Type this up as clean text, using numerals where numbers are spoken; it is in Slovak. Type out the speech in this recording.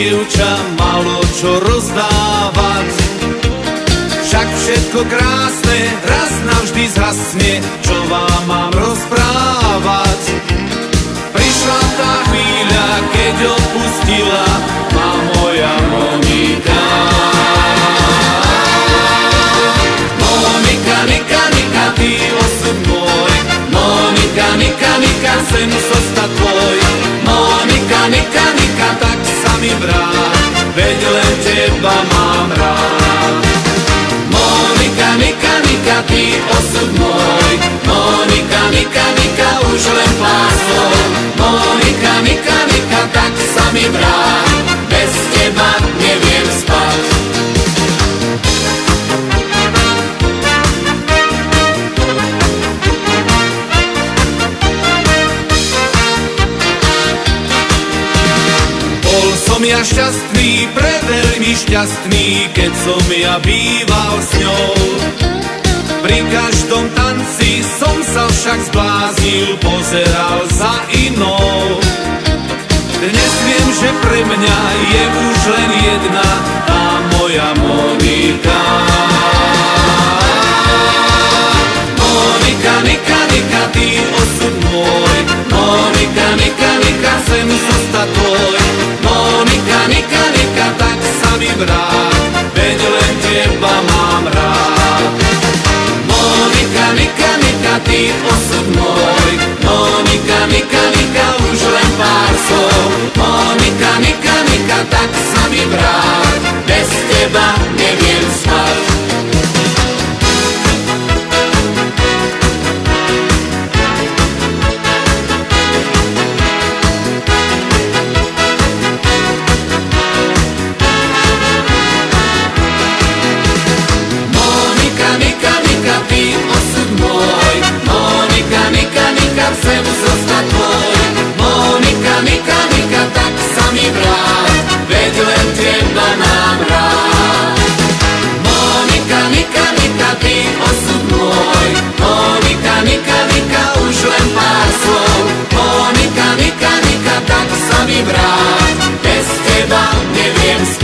dievča malo čo rozdávať. Však všetko krásne raz navždy zhasne, čo vám mám rozprávať. Prišla tá chvíľa, keď odpustila ma moja Monika. Monika, Nika, Nika, ty osud môj. Monika, Nika, Nika, sem zostať tvoj. Monika, Nika, Nika, tak sa mi vráť, veď len teba mám rád. Monika, Nika, Nika, ty osud môj. Monika, Nika, Nika, už len pár slov. Monika, Nika, Nika, tak sa mi vráť, bez teba neviem spať. Bol som ja šťastný, preveľmi šťastný, keď som ja býval s ňou. Pri každom tanci som sa však zbláznil, pozeral za inou. Dnes viem, že pre mňa je už len jedna, tá moja Monika. Monika, Nika, Nika, ty osud môj. Monika, Nika, Nika, sem zostať tvoj. Monika, Nika, Nika, tak sa mi vráť, veď len teba mám rád. Monika, Nika, Nika, ty osud môj. Monika, Nika, Nika, už len pár slov. Monika, Nika, Nika, tak sa mi vráť, bez teba neviem spať. Chcem zostať tvoj. Monika, Nika, Nika, tak sa mi vráť, veď len teba mám rád. Monika, Nika, Nika, ty osud môj. Monika, Nika, Nika, už len pár slov. Monika, Nika, Nika, tak sa mi vráť, bez teba neviem spať.